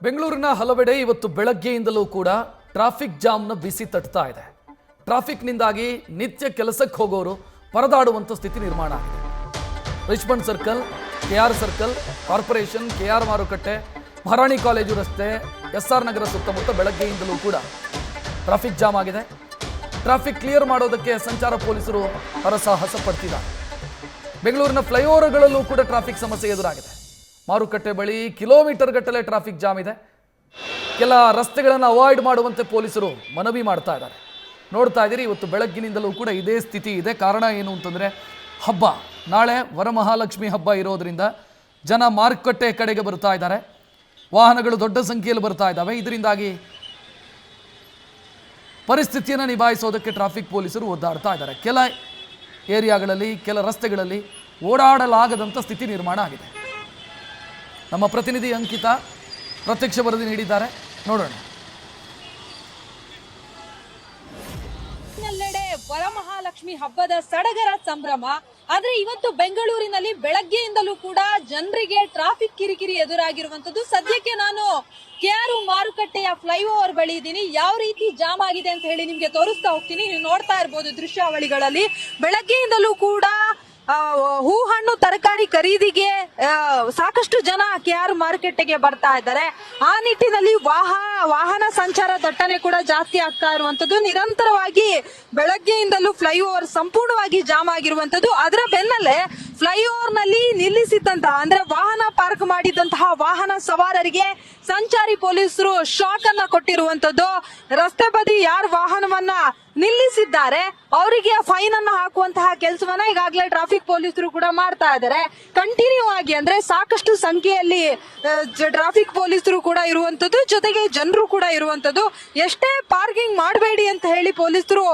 ಬೆಂಗಳೂರಿನ ಹಲವೆಡೆ ಇವತ್ತು ಬೆಳಗ್ಗೆಯಿಂದಲೂ ಕೂಡ ಟ್ರಾಫಿಕ್ ಜಾಮ್ನ ಬಿಸಿ ತಟ್ತಾ ಇದೆ. ಟ್ರಾಫಿಕ್ನಿಂದಾಗಿ ನಿತ್ಯ ಕೆಲಸಕ್ಕೆ ಹೋಗೋರು ಪರದಾಡುವಂಥ ಸ್ಥಿತಿ ನಿರ್ಮಾಣ ಆಗಿದೆ. Richmond circle, KR circle, corporation, KR ಮಾರುಕಟ್ಟೆ, ಮಹಾರಾಣಿ ಕಾಲೇಜು ರಸ್ತೆ, ಎಸ್ಆರ್ ನಗರ ಸುತ್ತಮುತ್ತ ಬೆಳಗ್ಗೆಯಿಂದಲೂ ಕೂಡ ಟ್ರಾಫಿಕ್ ಜಾಮ್ ಆಗಿದೆ. ಟ್ರಾಫಿಕ್ ಕ್ಲಿಯರ್ ಮಾಡೋದಕ್ಕೆ ಸಂಚಾರ ಪೊಲೀಸರು ಹರಸಾಹಸ ಪಡ್ತಿದ್ದಾರೆ. ಬೆಂಗಳೂರಿನ ಫ್ಲೈಓವರ್ಗಳಲ್ಲೂ ಕೂಡ ಟ್ರಾಫಿಕ್ ಸಮಸ್ಯೆ ಎದುರಾಗಿದೆ. ಮಾರುಕಟ್ಟೆ ಬಳಿ ಕಿಲೋಮೀಟರ್ ಗಟ್ಟಲೆ ಟ್ರಾಫಿಕ್ ಜಾಮ್ ಇದೆ. ಕೆಲ ರಸ್ತೆಗಳನ್ನು ಅವಾಯ್ಡ್ ಮಾಡುವಂತೆ ಪೊಲೀಸರು ಮನವಿ ಮಾಡ್ತಾ ಇದ್ದಾರೆ. ನೋಡ್ತಾ ಇದ್ದೀರಿ, ಇವತ್ತು ಬೆಳಗ್ಗಿನಿಂದಲೂ ಕೂಡ ಇದೇ ಸ್ಥಿತಿ ಇದೆ. ಕಾರಣ ಏನು ಅಂತಂದರೆ ಹಬ್ಬ, ನಾಳೆ ವರಮಹಾಲಕ್ಷ್ಮಿ ಹಬ್ಬ ಇರೋದರಿಂದ ಜನ ಮಾರುಕಟ್ಟೆ ಕಡೆಗೆ ಬರ್ತಾ ಇದ್ದಾರೆ. ವಾಹನಗಳು ದೊಡ್ಡ ಸಂಖ್ಯೆಯಲ್ಲಿ ಬರ್ತಾ ಇದ್ದಾವೆ. ಇದರಿಂದಾಗಿ ಪರಿಸ್ಥಿತಿಯನ್ನು ನಿಭಾಯಿಸೋದಕ್ಕೆ ಟ್ರಾಫಿಕ್ ಪೊಲೀಸರು ಒದ್ದಾಡ್ತಾ ಇದ್ದಾರೆ. ಕೆಲ ಏರಿಯಾಗಳಲ್ಲಿ, ಕೆಲ ರಸ್ತೆಗಳಲ್ಲಿ ಓಡಾಡಲಾಗದಂಥ ಸ್ಥಿತಿ ನಿರ್ಮಾಣ ಆಗಿದೆ. ನಮ್ಮ ಪ್ರತಿನಿಧಿ ಅಂಕಿತಾ ಪ್ರತ್ಯಕ್ಷ ವರದಿ ನೀಡಿದ್ದಾರೆ, ನೋಡೋಣ. ಎಲ್ಲೆಡೆ ವರಮಹಾಲಕ್ಷ್ಮಿ ಹಬ್ಬದ ಸಡಗರ ಸಂಭ್ರಮ. ಆದ್ರೆ ಇವತ್ತು ಬೆಂಗಳೂರಿನಲ್ಲಿ ಬೆಳಗ್ಗೆಯಿಂದಲೂ ಕೂಡ ಜನರಿಗೆ ಟ್ರಾಫಿಕ್ ಕಿರಿಕಿರಿ ಎದುರಾಗಿರುವಂತದ್ದು. ಸದ್ಯಕ್ಕೆ ನಾನು ಕೆಆರ್ ಮಾರುಕಟ್ಟೆಯ ಫ್ಲೈಓವರ್ ಬಳಿ ಇದ್ದೀನಿ. ಯಾವ ರೀತಿ ಜಾಮ್ ಆಗಿದೆ ಅಂತ ಹೇಳಿ ನಿಮ್ಗೆ ತೋರಿಸ್ತಾ ಹೋಗ್ತೀನಿ. ನೀವು ನೋಡ್ತಾ ಇರ್ಬೋದು ದೃಶ್ಯಾವಳಿಗಳಲ್ಲಿ. ಬೆಳಗ್ಗೆಯಿಂದಲೂ ಕೂಡ ಹೂ ಹಣ್ಣು ತರಕಾರಿ ಖರೀದಿಗೆ ಸಾಕಷ್ಟು ಜನ ಕೆಆರ್ ಮಾರುಕಟ್ಟೆಗೆ ಬರ್ತಾ ಇದ್ದಾರೆ. ಆ ನಿಟ್ಟಿನಲ್ಲಿ ವಾಹನ ಸಂಚಾರ ದಟ್ಟಣೆ ಕೂಡ ಜಾಸ್ತಿ ಆಗ್ತಾ ಇರುವಂತದ್ದು. ನಿರಂತರವಾಗಿ ಬೆಳಗ್ಗೆಯಿಂದಲೂ ಫ್ಲೈಓವರ್ ಸಂಪೂರ್ಣವಾಗಿ ಜಾಮ್ ಆಗಿರುವಂತದ್ದು. ಅದರ ಬೆನ್ನಲ್ಲೇ ಫ್ಲೈಓವರ್ ನಲ್ಲಿ ನಿಲ್ಲಿಸಿದ್ದಂತಹ, ಅಂದ್ರೆ ವಾಹನ ಪಾರ್ಕ್ ಮಾಡಿದಂತಹ ವಾಹನ ಸವಾರರಿಗೆ ಸಂಚಾರಿ ಪೊಲೀಸರು ಶಾಕ್ ಅನ್ನ ಕೊಟ್ಟಿರುವಂತದ್ದು. ರಸ್ತೆ ಬದಿ ಯಾರು ವಾಹನವನ್ನ ನಿಲ್ಲಿಸಿದ್ದಾರೆ ಅವರಿಗೆ ಫೈನ್ ಅನ್ನ ಹಾಕುವಂತಹ ಕೆಲಸವನ್ನ ಈಗಾಗಲೇ ಟ್ರಾಫಿಕ್ ಪೊಲೀಸರು ಕೂಡ ಮಾಡ್ತಾ ಇದ್ದಾರೆ. ಕಂಟಿನ್ಯೂ ಆಗಿ, ಅಂದ್ರೆ ಸಾಕಷ್ಟು ಸಂಖ್ಯೆಯಲ್ಲಿ ಟ್ರಾಫಿಕ್ ಪೊಲೀಸರು ಕೂಡ ಇರುವಂತದ್ದು, ಜೊತೆಗೆ ಜನರು ಕೂಡ ಇರುವಂತದ್ದು. ಎಷ್ಟೇ ಪಾರ್ಕಿಂಗ್ ಮಾಡಬೇಡಿ ಅಂತ ಹೇಳಿ ಪೊಲೀಸರು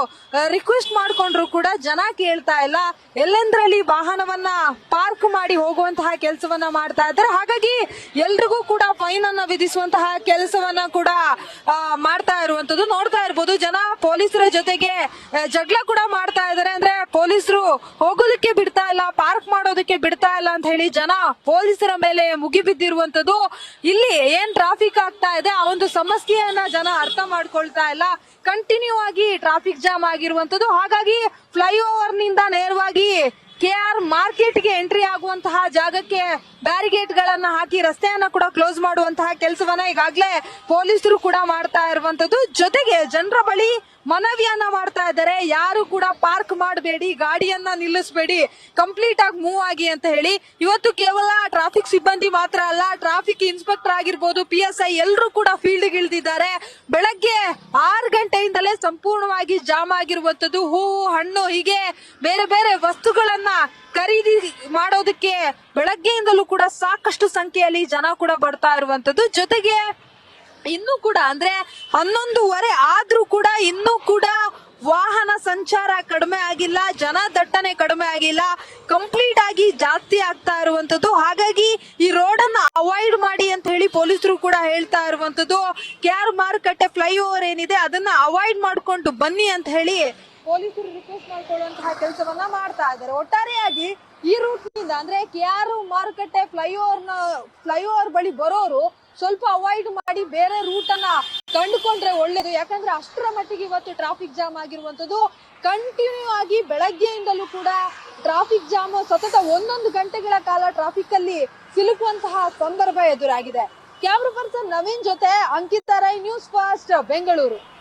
ರಿಕ್ವೆಸ್ಟ್ ಮಾಡ್ಕೊಂಡ್ರು ಕೂಡ ಜನ ಕೇಳ್ತಾ ಇಲ್ಲ. ಎಲ್ಲೆಂದ್ರಲ್ಲಿ ವಾಹನವನ್ನ ಪಾರ್ಕ್ ಮಾಡಿ ಹೋಗುವಂತಹ ಕೆಲಸವನ್ನ ಮಾಡ್ತಾ ಇದ್ದಾರೆ. ಹಾಗಾಗಿ ಎಲ್ರಿಗೂ ಕೂಡ ಫೈನ್ ಅನ್ನ ವಿಧಿಸುವಂತಹ ಕೆಲಸವನ್ನ ಕೂಡ ಮಾಡ್ತಾ ಇರುವಂತದ್ದು. ನೋಡ್ತಾ ಇರ್ಬೋದು, ಜನ ಪೊಲೀಸರ ಜೊತೆಗೆ ಜಗಳ ಕೂಡ ಮಾಡ್ತಾ ಇದ್ದಾರೆ. ಅಂದ್ರೆ ಪೊಲೀಸರು ಹೋಗೋದಕ್ಕೆ ಬಿಡ್ತಾ ಇಲ್ಲ, ಪಾರ್ಕ್ ಮಾಡೋದಕ್ಕೆ ಬಿಡ್ತಾ ಇಲ್ಲ ಅಂತ ಹೇಳಿ ಜನ ಪೊಲೀಸರ ಮೇಲೆ ಮುಗಿಬಿದ್ದಿರುವಂತದ್ದು. ಇಲ್ಲಿ ಏನ್ ಟ್ರಾಫಿಕ್ ಆಗ್ತಾ ಇದೆ ಆ ಒಂದು ಸಮಸ್ಯೆಯನ್ನ ಜನ ಅರ್ಥ ಮಾಡ್ಕೊಳ್ತಾ ಇಲ್ಲ. ಕಂಟಿನ್ಯೂ ಆಗಿ ಟ್ರಾಫಿಕ್ ಜಾಮ್ ಆಗಿರುವಂತದ್ದು. ಹಾಗಾಗಿ ಫ್ಲೈಓವರ್ ನಿಂದ ನೇರವಾಗಿ ಕೆಆರ್ ಮಾರ್ಕೆಟ್ ಗೆ ಎಂಟ್ರಿ ಆಗುವಂತಹ ಜಾಗಕ್ಕೆ ಬ್ಯಾರಿಗೇಡ್ ಗಳನ್ನ ಹಾಕಿ ರಸ್ತೆಯನ್ನ ಕೂಡ ಕ್ಲೋಸ್ ಮಾಡುವಂತಹ ಕೆಲಸವನ್ನ ಈಗಾಗಲೇ ಪೊಲೀಸರು ಕೂಡ ಮಾಡ್ತಾ ಇರುವಂತದ್ದು. ಜೊತೆಗೆ ಜನರ ಬಳಿ ಮನವಿಯನ್ನ ಮಾಡ್ತಾ ಇದ್ದಾರೆ, ಯಾರು ಕೂಡ ಪಾರ್ಕ್ ಮಾಡಬೇಡಿ, ಗಾಡಿಯನ್ನ ನಿಲ್ಲಿಸಬೇಡಿ, ಕಂಪ್ಲೀಟ್ ಆಗಿ ಮೂವ್ ಆಗಿ ಅಂತ ಹೇಳಿ. ಇವತ್ತು ಕೇವಲ ಟ್ರಾಫಿಕ್ ಸಿಬ್ಬಂದಿ ಮಾತ್ರ ಅಲ್ಲ, ಟ್ರಾಫಿಕ್ ಇನ್ಸ್ಪೆಕ್ಟರ್ ಆಗಿರ್ಬೋದು, PSI ಎಲ್ಲರೂ ಕೂಡ ಫೀಲ್ಡ್ ಇಳಿದಿದ್ದಾರೆ. ಬೆಳಗ್ಗೆ 6 ಗಂಟೆಯಿಂದಲೇ ಸಂಪೂರ್ಣವಾಗಿ ಜಾಮ್ ಆಗಿರುವಂತದ್ದು. ಹೂವು, ಹಣ್ಣು, ಹೀಗೆ ಬೇರೆ ಬೇರೆ ವಸ್ತುಗಳನ್ನ ಖರೀದಿ ಮಾಡೋದಕ್ಕೆ ಬೆಳಗ್ಗೆಯಿಂದಲೂ ಕೂಡ ಸಾಕಷ್ಟು ಸಂಖ್ಯೆಯಲ್ಲಿ ಜನ ಕೂಡ ಬರ್ತಾ ಇರುವಂತದ್ದು. ಜೊತೆಗೆ ಇನ್ನೂ ಕೂಡ, ಅಂದ್ರೆ 11:30 ಆದ್ರೂ ಕೂಡ ಇನ್ನೂ ಕೂಡ ವಾಹನ ಸಂಚಾರ ಕಡಿಮೆ ಆಗಿಲ್ಲ, ಜನ ದಟ್ಟಣೆ ಕಡಿಮೆ ಆಗಿಲ್ಲ, ಕಂಪ್ಲೀಟ್ ಆಗಿ ಜಾಸ್ತಿ ಆಗ್ತಾ ಇರುವಂತದ್ದು. ಹಾಗಾಗಿ ಈ ರೋಡ್ ಅನ್ನ ಅವಾಯ್ಡ್ ಮಾಡಿ ಅಂತ ಹೇಳಿ ಪೊಲೀಸರು ಕೂಡ ಹೇಳ್ತಾ ಇರುವಂತದ್ದು. ಕೆಆರ್ ಮಾರುಕಟ್ಟೆ ಫ್ಲೈಓವರ್ ಏನಿದೆ ಅದನ್ನ ಅವಾಯ್ಡ್ ಮಾಡ್ಕೊಂಡು ಬನ್ನಿ ಅಂತ ಹೇಳಿ ಪೊಲೀಸರು ರಿಕ್ವೆಸ್ಟ್ ಮಾಡ್ಕೊಳ್ಳುವಂತಹ ಕೆಲಸವನ್ನ ಮಾಡ್ತಾ ಇದ್ದಾರೆ. ಒಟ್ಟಾರೆಯಾಗಿ ಈ ರೂಟ್ ನಿಂದ, ಅಂದ್ರೆ ಕೆಆರ್ ಮಾರುಕಟ್ಟೆ ಫ್ಲೈಓವರ್ ಬಳಿ ಬರೋರು ಸ್ವಲ್ಪ ಅವಾಯ್ಡ್ ಮಾಡಿ ಬೇರೆ ರೂಟ್ ಅನ್ನ ಕಂಡುಕೊಂಡ್ರೆ ಒಳ್ಳೇದು. ಯಾಕಂದ್ರೆ ಅಷ್ಟರ ಮಟ್ಟಿಗೆ ಇವತ್ತು ಟ್ರಾಫಿಕ್ ಜಾಮ್ ಆಗಿರುವಂತದ್ದು. ಕಂಟಿನ್ಯೂ ಆಗಿ ಬೆಳಗ್ಗೆಯಿಂದಲೂ ಕೂಡ ಟ್ರಾಫಿಕ್ ಜಾಮ್ ಸತತ 1 ಗಂಟೆಗಳ ಕಾಲ ಟ್ರಾಫಿಕ್ ಅಲ್ಲಿ ಸಿಲುಕುವಂತಹ ಸಂದರ್ಭ ಎದುರಾಗಿದೆ. ಕ್ಯಾಮ್ರಾ ಪರ್ಸನ್ ನವೀನ್ ಜೊತೆ ಅಂಕಿತಾ ರೈ, ನ್ಯೂಸ್ ಫಸ್ಟ್, ಬೆಂಗಳೂರು.